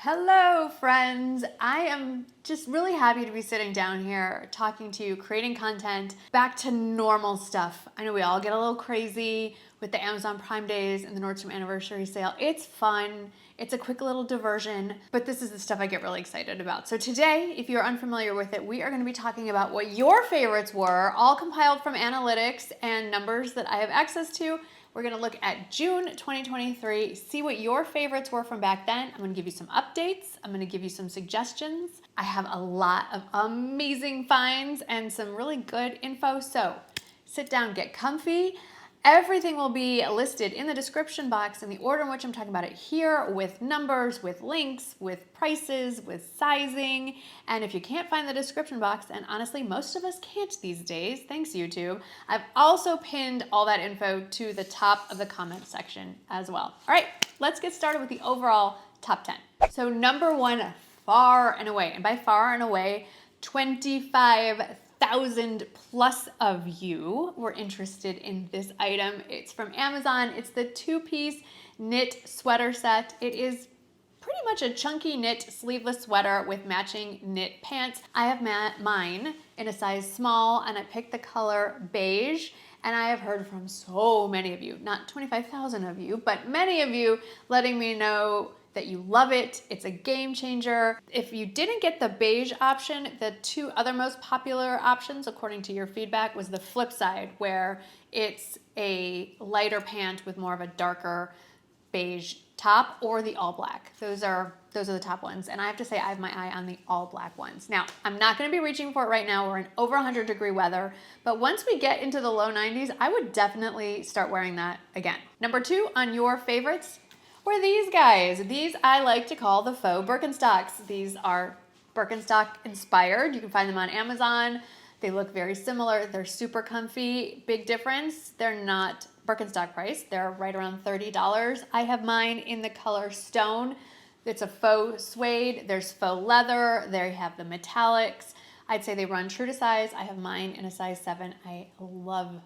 Hello friends, I am just really happy to be sitting down here talking to you, creating content, back to normal stuff. I know we all get a little crazy with the Amazon Prime Days and the Nordstrom Anniversary Sale. It's fun, it's a quick little diversion, but this is the stuff I get really excited about. So today, if you're unfamiliar with it, we are going to be talking about what your favorites were, all compiled from analytics and numbers that I have access to. We're gonna look at June 2023, see what your favorites were from back then. I'm gonna give you some updates. I'm gonna give you some suggestions. I have a lot of amazing finds and some really good info. So sit down, get comfy. Everything will be listed in the description box in the order in which I'm talking about it here, with numbers, with links, with prices, with sizing. And if you can't find the description box, and honestly, most of us can't these days, thanks YouTube, I've also pinned all that info to the top of the comment section as well. All right, let's get started with the overall top 10. So number one, far and away, and by far and away, 25,000 plus of you were interested in this item. It's from Amazon. It's the two-piece knit sweater set. It is pretty much a chunky knit sleeveless sweater with matching knit pants. I have mine in a size small and I picked the color beige. And I have heard from so many of you, not 25,000 of you, but many of you letting me know that you love it. It's a game changer. If you didn't get the beige option, the two other most popular options, according to your feedback, was the flip side, where it's a lighter pant with more of a darker beige top, or the all black. Those are the top ones. And I have to say, I have my eye on the all black ones. Now, I'm not gonna be reaching for it right now. We're in over 100-degree weather, but once we get into the low 90s, I would definitely start wearing that again. Number two on your favorites were these guys. These I like to call the faux Birkenstocks. These are Birkenstock inspired. You can find them on Amazon. They look very similar. They're super comfy. Big difference, they're not Birkenstock price. They're right around $30. I have mine in the color stone. It's a faux suede. There's faux leather. They have the metallics. I'd say they run true to size. I have mine in a size 7. I love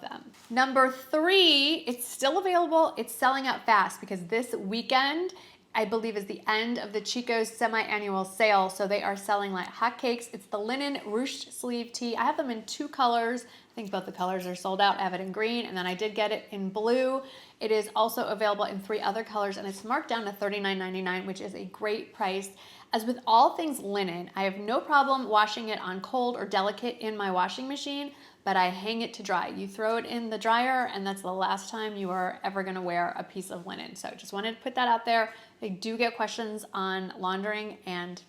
them. Number three, it's still available. It's selling out fast because this weekend, I believe, is the end of the Chico's semi-annual sale. So they are selling like hotcakes. It's the linen ruched sleeve tee. I have them in 2 colors. I think both the colors are sold out. I have it in green, and then I did get it in blue. It is also available in 3 other colors, and it's marked down to $39.99, which is a great price. As with all things linen, I have no problem washing it on cold or delicate in my washing machine, but I hang it to dry. You throw it in the dryer, and that's the last time you are ever gonna wear a piece of linen. So just wanted to put that out there. I do get questions on laundering, and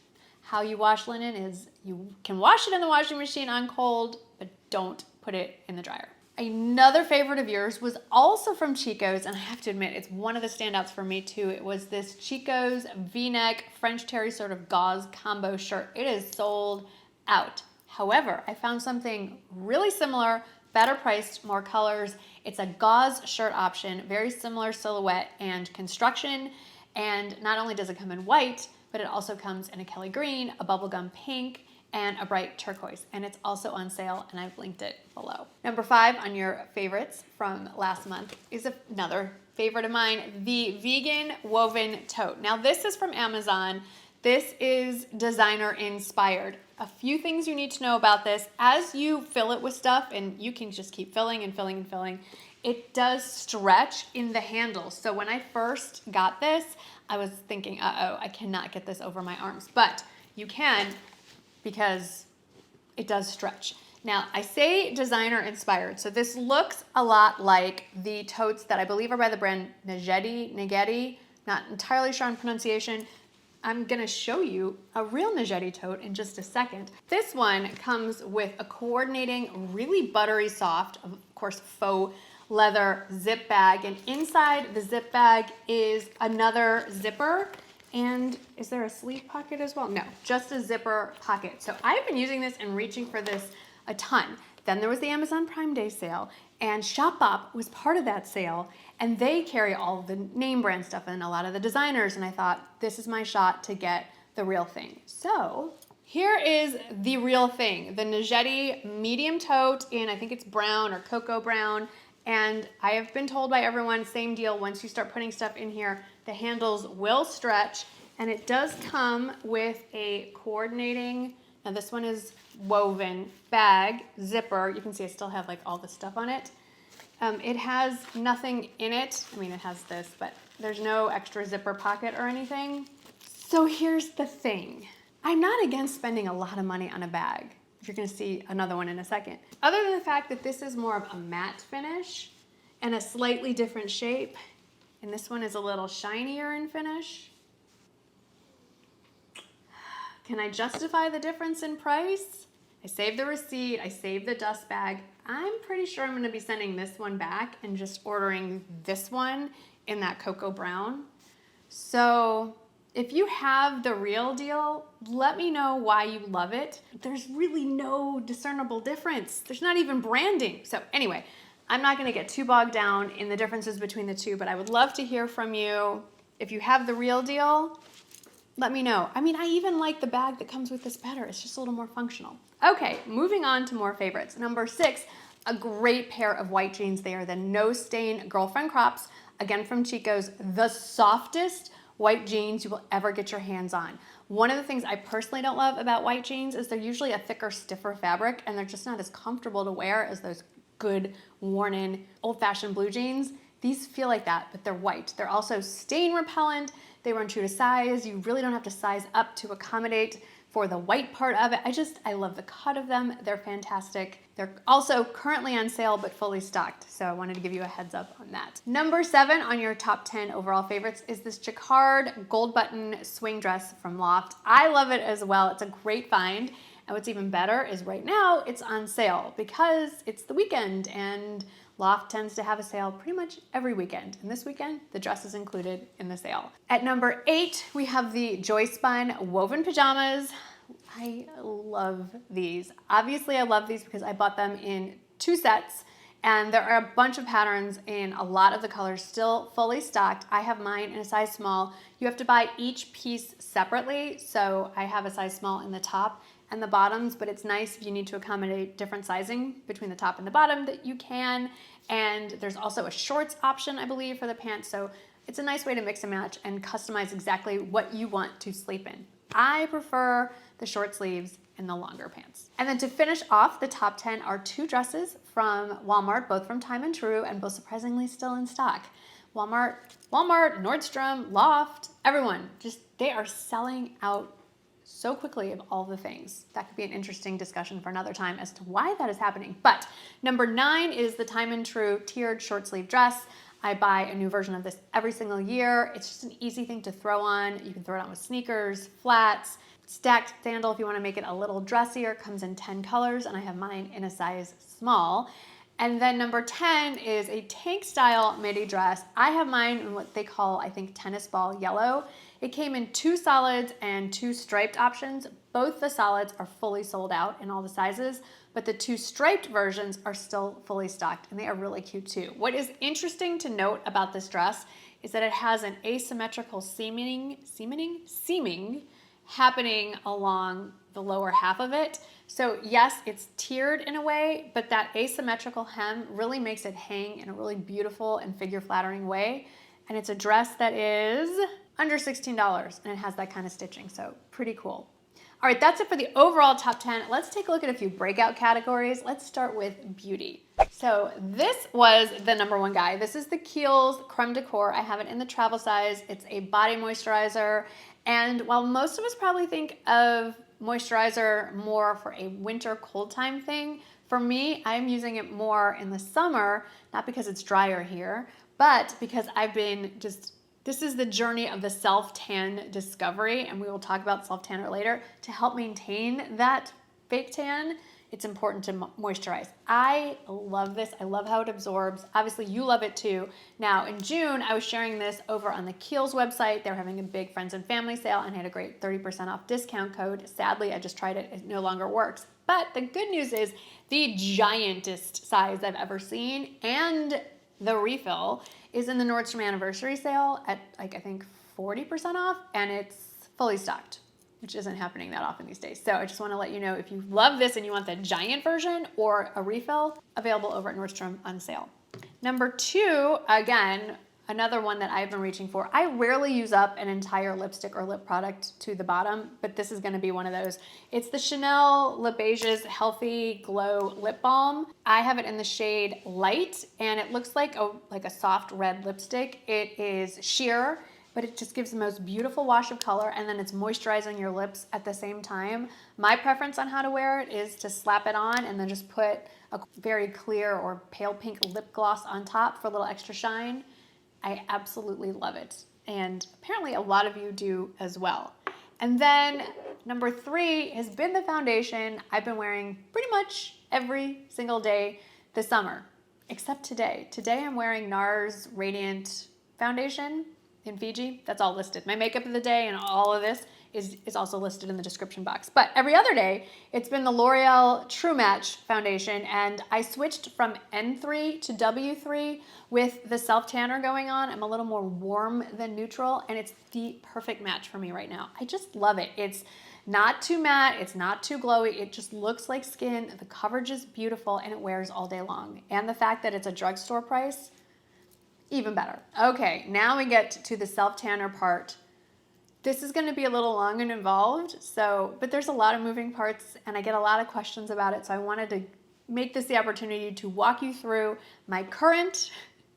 how you wash linen is you can wash it in the washing machine on cold, but don't put it in the dryer. Another favorite of yours was also from Chico's, and I have to admit, it's one of the standouts for me too. It was this Chico's V-neck French terry sort of gauze combo shirt. It is sold out. However, I found something really similar, better priced, more colors. It's a gauze shirt option, very similar silhouette and construction. And not only does it come in white, but it also comes in a Kelly green, a bubblegum pink, and a bright turquoise. And it's also on sale, and I've linked it below. Number 5 on your favorites from last month is another favorite of mine, the vegan woven tote. Now this is from Amazon. This is designer inspired. A few things you need to know about this. As you fill it with stuff, and you can just keep filling and filling and filling, it does stretch in the handles. So when I first got this, I was thinking, uh-oh, I cannot get this over my arms. But you can, because it does stretch. Now, I say designer inspired. So this looks a lot like the totes that I believe are by the brand Negeti, not entirely sure on pronunciation. I'm gonna show you a real Negeti tote in just a second. This one comes with a coordinating, really buttery soft, of course, faux leather zip bag. And inside the zip bag is another zipper. And is there a sleeve pocket as well? No, just a zipper pocket. So I've been using this and reaching for this a ton. Then there was the Amazon Prime Day sale, and Shopbop was part of that sale, and they carry all the name brand stuff and a lot of the designers, and I thought, this is my shot to get the real thing. So here is the real thing, the Negeti medium tote in, I think it's brown or cocoa brown, and I have been told by everyone, same deal, once you start putting stuff in here, the handles will stretch, And it does come with a coordinating, now this one is woven bag, zipper. You can see I still have like all the stuff on it. It has nothing in it. I mean, it has this, but there's no extra zipper pocket or anything. So here's the thing. I'm not against spending a lot of money on a bag. You're gonna see another one in a second. Other than the fact that this is more of a matte finish and a slightly different shape, and this one is a little shinier in finish. Can I justify the difference in price? I saved the receipt, I saved the dust bag. I'm pretty sure I'm gonna be sending this one back and just ordering this one in that cocoa brown. So if you have the real deal, let me know why you love it. There's really no discernible difference. There's not even branding. So anyway, I'm not gonna get too bogged down in the differences between the two, but I would love to hear from you. If you have the real deal, let me know. I mean, I even like the bag that comes with this better. It's just a little more functional. Okay, moving on to more favorites. Number 6, a great pair of white jeans. They are the No Stain Girlfriend Crops, again from Chico's, the softest white jeans you will ever get your hands on. One of the things I personally don't love about white jeans is they're usually a thicker, stiffer fabric, and they're just not as comfortable to wear as those good, worn-in, old-fashioned blue jeans. These feel like that, but they're white. They're also stain repellent. They run true to size. You really don't have to size up to accommodate for the white part of it. I love the cut of them. They're fantastic. They're also currently on sale, but fully stocked. So I wanted to give you a heads up on that. Number 7 on your top 10 overall favorites is this Jacquard gold button swing dress from Loft. I love it as well. It's a great find. And what's even better is right now it's on sale because it's the weekend and Loft tends to have a sale pretty much every weekend. And this weekend, the dress is included in the sale. At number 8, we have the Joyspun Woven Pajamas. I love these. Obviously, I love these because I bought them in 2 sets, and there are a bunch of patterns in a lot of the colors still fully stocked. I have mine in a size small. You have to buy each piece separately, so I have a size small in the top and the bottoms, but it's nice if you need to accommodate different sizing between the top and the bottom that you can. And there's also a shorts option, I believe, for the pants. So it's a nice way to mix and match and customize exactly what you want to sleep in. I prefer the short sleeves and the longer pants. And then to finish off the top 10 are 2 dresses from Walmart, both from Time and True, and both surprisingly still in stock. Walmart, Nordstrom, Loft, everyone, they are selling out so quickly of all the things. That could be an interesting discussion for another time as to why that is happening. But number 9 is the Time and True tiered short sleeve dress. I buy a new version of this every single year. It's just an easy thing to throw on. You can throw it on with sneakers, flats, stacked sandal if you want to make it a little dressier. It comes in 10 colors, and I have mine in a size small. And then number 10 is a tank style midi dress. I have mine in what they call, I think, tennis ball yellow. It came in 2 solids and 2 striped options. Both the solids are fully sold out in all the sizes, but the 2 striped versions are still fully stocked, and they are really cute too. What is interesting to note about this dress is that it has an asymmetrical seaming happening along the lower half of it. So yes, it's tiered in a way, but that asymmetrical hem really makes it hang in a really beautiful and figure flattering way. And it's a dress that is under $16, and it has that kind of stitching, so pretty cool. All right, that's it for the overall top 10. Let's take a look at a few breakout categories. Let's start with beauty. So this was the number 1 guy. This is the KIEHL'S Creme de Corps. I have it in the travel size. It's a body moisturizer. And while most of us probably think of moisturizer more for a winter cold time thing, for me, I'm using it more in the summer, not because it's drier here, but because I've been this is the journey of the self-tan discovery, and we will talk about self-tanner later. To help maintain that fake tan, it's important to moisturize. I love this. I love how it absorbs. Obviously, you love it too. Now, in June, I was sharing this over on the KIEHL'S website. They were having a big friends and family sale and had a great 30% off discount code. Sadly, I just tried it. It no longer works. But the good news is the giantest size I've ever seen, and the refill is in the Nordstrom anniversary sale at like, I think 40% off, and it's fully stocked, which isn't happening that often these days. So I just want to let you know, if you love this and you want the giant version or a refill, available over at Nordstrom on sale. Number 2, again, Another one that I've been reaching for. I rarely use up an entire lipstick or lip product to the bottom, but this is gonna be one of those. It's the Chanel Le Beige's Healthy Glow Lip Balm. I have it in the shade Light, and it looks like a soft red lipstick. It is sheer, but it just gives the most beautiful wash of color, and then it's moisturizing your lips at the same time. My preference on how to wear it is to slap it on and then just put a very clear or pale pink lip gloss on top for a little extra shine. I absolutely love it. And apparently a lot of you do as well. And then number 3 has been the foundation I've been wearing pretty much every single day this summer, except today. Today I'm wearing NARS Radiant Foundation in Fiji. That's all listed. My makeup of the day and all of this is also listed in the description box. But every other day, it's been the L'Oreal True Match foundation, and I switched from N3 to W3 with the self-tanner going on. I'm a little more warm than neutral, and it's the perfect match for me right now. I just love it. It's not too matte, it's not too glowy, it just looks like skin. The coverage is beautiful, and it wears all day long. And the fact that it's a drugstore price, even better. Okay, now we get to the self-tanner part. This is gonna be a little long and involved, but there's a lot of moving parts and I get a lot of questions about it, so I wanted to make this the opportunity to walk you through my current,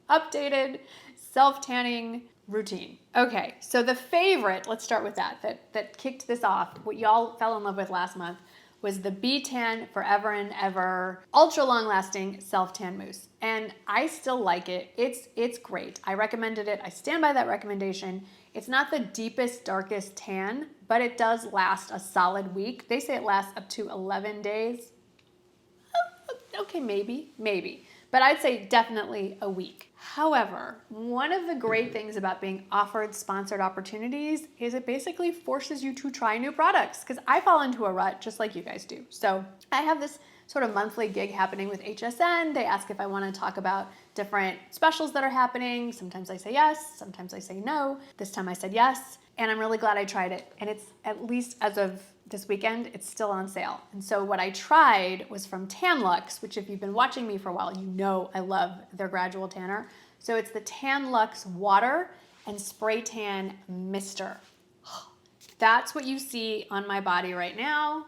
updated self-tanning routine. Okay, so the favorite, let's start with that kicked this off, what y'all fell in love with last month, was the B-Tan Forever and Ever ultra long lasting self-tan mousse. And I still like it. It's great. I recommended it. I stand by that recommendation. It's not the deepest, darkest tan, but it does last a solid week. They say it lasts up to 11 days. Okay, maybe. But I'd say definitely a week. However, one of the great things about being offered sponsored opportunities is it basically forces you to try new products, because I fall into a rut just like you guys do. So I have this sort of monthly gig happening with HSN. They ask if I want to talk about different specials that are happening. Sometimes I say yes, sometimes I say no. This time I said yes, and I'm really glad I tried it. And it's, at least as of this weekend, it's still on sale. And so what I tried was from LUXE, which if you've been watching me for a while, you know I love their gradual tanner. So it's the LUXE Water and Spray Tan Mister. That's what you see on my body right now.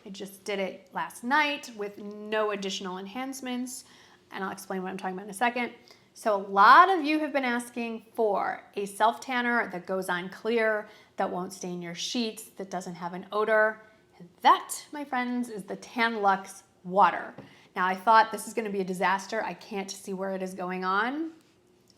I just did it last night with no additional enhancements, and I'll explain what I'm talking about in a second. So a lot of you have been asking for a self-tanner that goes on clear, that won't stain your sheets, that doesn't have an odor. And that, my friends, is the LUXE Water. Now I thought this is gonna be a disaster. I can't see where it is going on.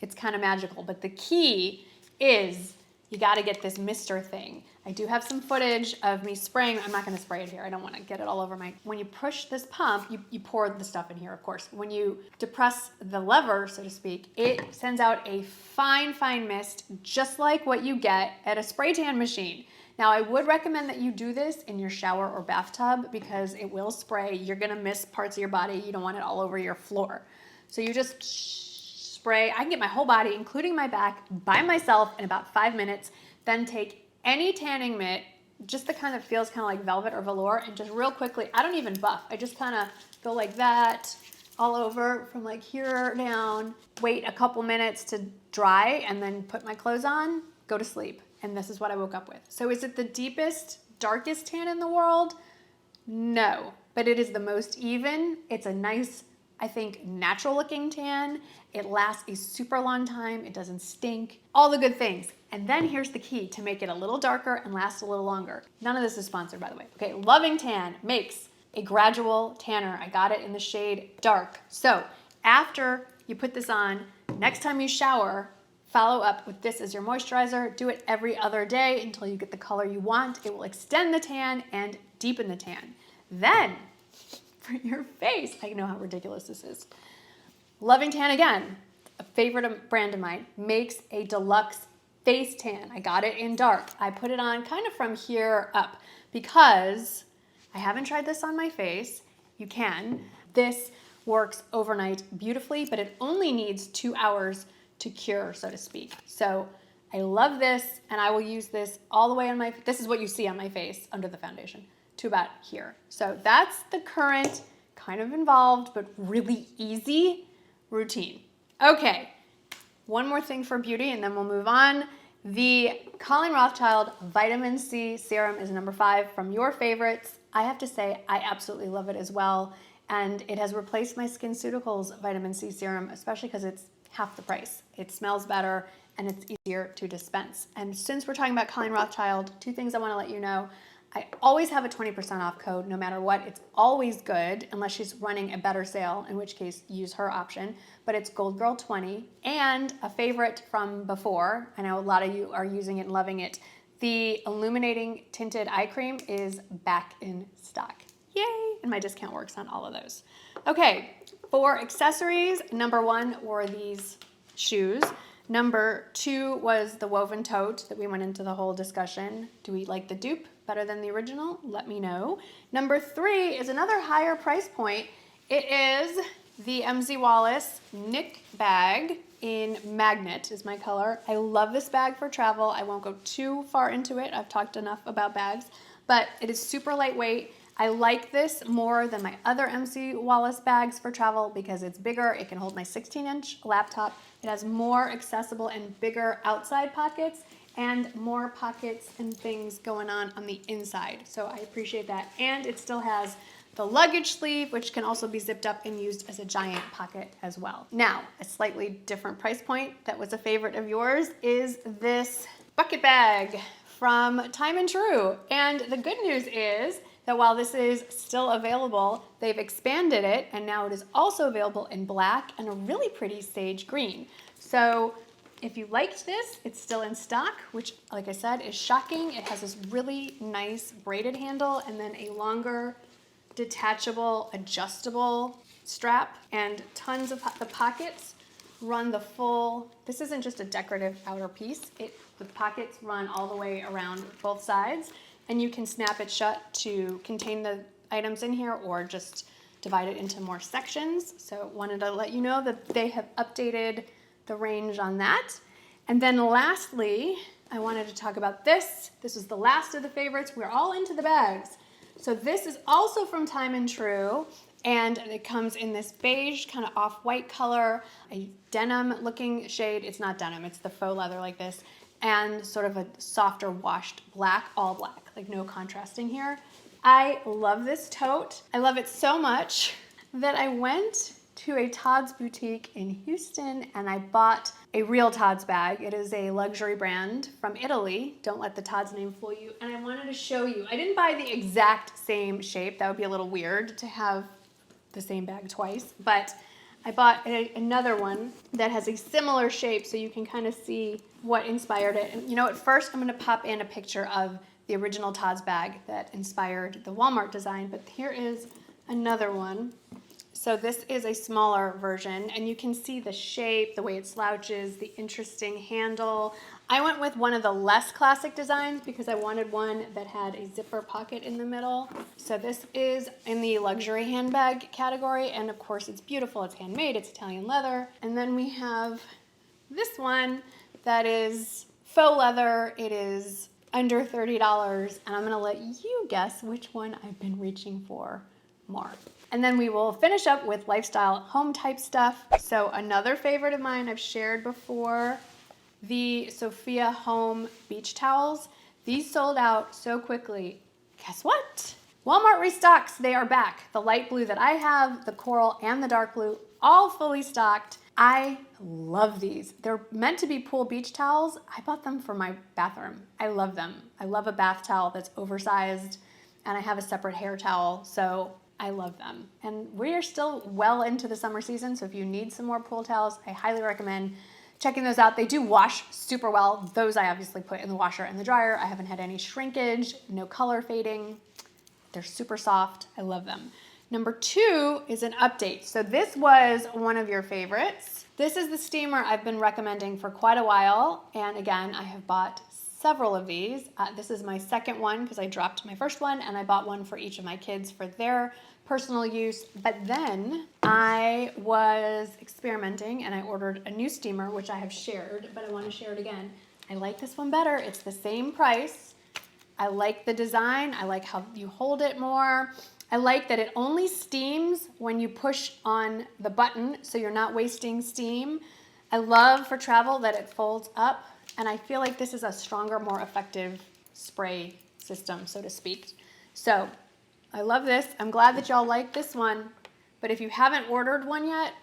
It's kind of magical, but the key is you gotta get this mister thing. I do have some footage of me spraying. I'm not gonna spray it here. I don't wanna get it all over when you push this pump, you pour the stuff in here, of course. When you depress the lever, so to speak, it sends out a fine, fine mist, just like what you get at a spray tan machine. Now, I would recommend that you do this in your shower or bathtub because it will spray. You're gonna miss parts of your body. You don't want it all over your floor. So you just spray. I can get my whole body, including my back, by myself in about 5 minutes, then take any tanning mitt, just the kind that feels kind of like velvet or velour, and just real quickly, I don't even buff. I just kind of go like that all over from like here down, wait a couple minutes to dry, and then put my clothes on, go to sleep. And this is what I woke up with. So is it the deepest, darkest tan in the world? No, but it is the most even. It's a nice, I think, natural looking tan. It lasts a super long time. It doesn't stink, all the good things. And then here's the key to make it a little darker and last a little longer. None of this is sponsored, by the way. Okay, Loving Tan makes a gradual tanner. I got it in the shade dark. So after you put this on, next time you shower, follow up with this as your moisturizer. Do it every other day until you get the color you want. It will extend the tan and deepen the tan. Then, for your face, I know how ridiculous this is. Loving Tan, again, a favorite brand of mine, makes a deluxe face tan. I got it in dark. I put it on kind of from here up because I haven't tried this on my face. You can. This works overnight beautifully, but it only needs 2 hours to cure, so to speak. So I love this, and I will use this all the way on my, this is what you see on my face under the foundation, to about here. So that's the current, kind of involved, but really easy routine. Okay, One more thing for beauty and then we'll move on. The Colleen Rothschild Vitamin C Serum is number 5 from your favorites. I have to say, I absolutely love it as well. And it has replaced my SkinCeuticals Vitamin C Serum, especially because it's half the price. It smells better and it's easier to dispense. And since we're talking about Colleen Rothschild, 2 things I want to let you know. I always have a 20% off code no matter what. It's always good unless she's running a better sale, in which case use her option. But it's GoldGirl20 and a favorite from before. I know a lot of you are using it and loving it. The Illuminating Tinted Eye Cream is back in stock. Yay! And my discount works on all of those. Okay, for accessories, number 1 were these shoes. Number 2 was the Woven Tote that we went into the whole discussion. Do we like the dupe better than the original? Let me know. Number 3 is another higher price point. It is the MZ Wallace Nick bag in Magnet is my color. I love this bag for travel. I won't go too far into it. I've talked enough about bags, but it is super lightweight. I like this more than my other MC Wallace bags for travel because it's bigger. It can hold my 16-inch laptop. It has more accessible and bigger outside pockets and more pockets and things going on the inside. So I appreciate that. And it still has the luggage sleeve, which can also be zipped up and used as a giant pocket as well. Now, a slightly different price point that was a favorite of yours is this bucket bag from Time and True. And the good news is that while this is still available, they've expanded it and now it is also available in black and a really pretty sage green. So if you liked this, it's still in stock, which like I said, is shocking. It has this really nice braided handle and then a longer detachable, adjustable strap and tons of the pockets run the full, this isn't just a decorative outer piece. The pockets run all the way around both sides. And you can snap it shut to contain the items in here or just divide it into more sections. So wanted to let you know that they have updated the range on that. And then lastly, I wanted to talk about this. This is the last of the favorites. We're all into the bags. So this is also from Time and True, and it comes in this beige kind of off-white color, a denim looking shade. It's not denim, it's the faux leather like this, and sort of a softer washed black, all black, like no contrasting here. I love this tote. I love it so much that I went to a Todd's boutique in Houston and I bought a real Todd's bag. It is a luxury brand from Italy. Don't let the Todd's name fool you. And I wanted to show you. I didn't buy the exact same shape. That would be a little weird to have the same bag twice, but I bought another one that has a similar shape so you can kind of see what inspired it. And you know what, first I'm gonna pop in a picture of the original Todd's bag that inspired the Walmart design, but here is another one. So this is a smaller version and you can see the shape, the way it slouches, the interesting handle. I went with one of the less classic designs because I wanted one that had a zipper pocket in the middle. So this is in the luxury handbag category and of course it's beautiful, it's handmade, it's Italian leather. And then we have this one that is faux leather. It is under $30 and I'm gonna let you guess which one I've been reaching for more. And then we will finish up with lifestyle home type stuff. So another favorite of mine I've shared before, the Sophia Home beach towels. These sold out so quickly. Guess what? Walmart restocks, they are back. The light blue that I have, the coral and the dark blue, all fully stocked. I love these. They're meant to be pool beach towels. I bought them for my bathroom. I love them. I love a bath towel that's oversized and I have a separate hair towel, so I love them. And we are still well into the summer season, so if you need some more pool towels, I highly recommend checking those out. They do wash super well. Those I obviously put in the washer and the dryer. I haven't had any shrinkage, no color fading. They're super soft. I love them. Number 2 is an update. So this was one of your favorites. This is the steamer I've been recommending for quite a while. And again, I have bought several of these. This is my second one because I dropped my first one and I bought one for each of my kids for their personal use. But then I was experimenting and I ordered a new steamer, which I have shared, but I want to share it again. I like this one better. It's the same price. I like the design. I like how you hold it more. I like that it only steams when you push on the button, so you're not wasting steam. I love for travel that it folds up, and I feel like this is a stronger, more effective spray system, so to speak. So I love this. I'm glad that y'all like this one, but if you haven't ordered one yet,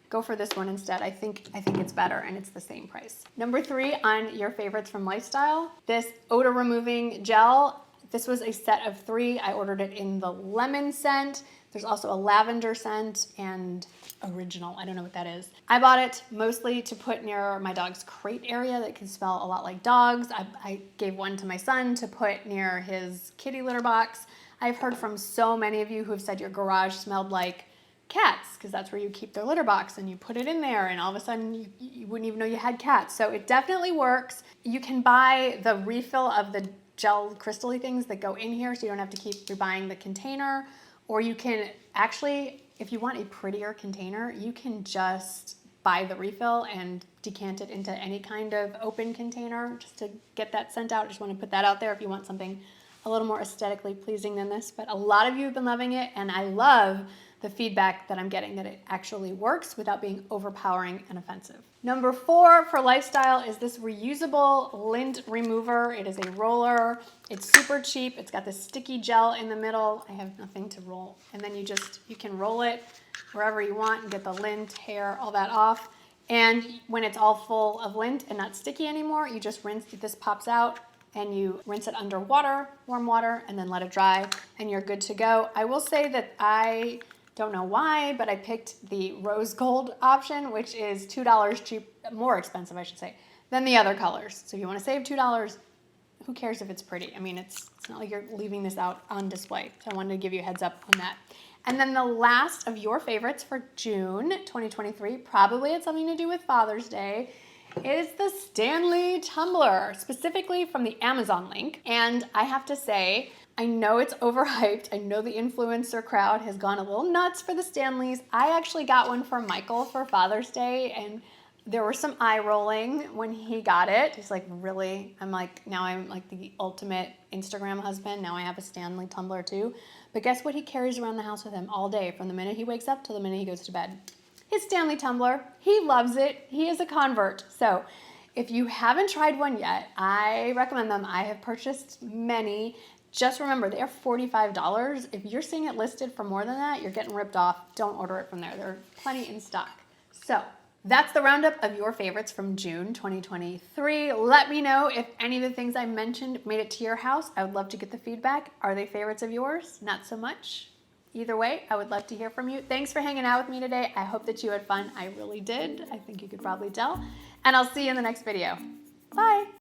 go for this one instead. I think it's better, and it's the same price. Number 3 on your favorites from Lifestyle, this odor removing gel. This was a set of 3. I ordered it in the lemon scent. There's also a lavender scent and original. I don't know what that is. I bought it mostly to put near my dog's crate area that can smell a lot like dogs. I gave one to my son to put near his kitty litter box. I've heard from so many of you who have said your garage smelled like cats, because that's where you keep their litter box, and you put it in there and all of a sudden you wouldn't even know you had cats. So it definitely works. You can buy the refill of the gel crystal-y things that go in here, so you don't have to keep rebuying the container. Or you can actually, if you want a prettier container, you can just buy the refill and decant it into any kind of open container just to get that scent out. I just want to put that out there if you want something a little more aesthetically pleasing than this. But a lot of you have been loving it, and I love the feedback that I'm getting that it actually works without being overpowering and offensive. Number 4 for Lifestyle is this reusable lint remover. It is a roller. It's super cheap. It's got this sticky gel in the middle. I have nothing to roll. And then you can roll it wherever you want and get the lint, hair, all that off. And when it's all full of lint and not sticky anymore, you just rinse it. This pops out and you rinse it under water, warm water, and then let it dry, and you're good to go. I will say that I don't know why, but I picked the rose gold option, which is $2 more expensive, I should say, than the other colors. So if you want to save $2, who cares if it's pretty? I mean, it's not like you're leaving this out on display. So I wanted to give you a heads up on that. And then the last of your favorites for June 2023, probably had something to do with Father's Day, is the Stanley tumbler, specifically from the Amazon link. And I have to say, I know it's overhyped. I know the influencer crowd has gone a little nuts for the Stanleys. I actually got one for Michael for Father's Day, and there was some eye rolling when he got it. He's like, really? I'm like, now I'm like the ultimate Instagram husband. Now I have a Stanley tumbler too. But guess what he carries around the house with him all day, from the minute he wakes up till the minute he goes to bed? His Stanley tumbler. He loves it. He is a convert. So if you haven't tried one yet, I recommend them. I have purchased many. Just remember, they are $45. If you're seeing it listed for more than that, you're getting ripped off. Don't order it from there. There are plenty in stock. So that's the roundup of your favorites from June 2023. Let me know if any of the things I mentioned made it to your house. I would love to get the feedback. Are they favorites of yours? Not so much. Either way, I would love to hear from you. Thanks for hanging out with me today. I hope that you had fun. I really did. I think you could probably tell. And I'll see you in the next video. Bye.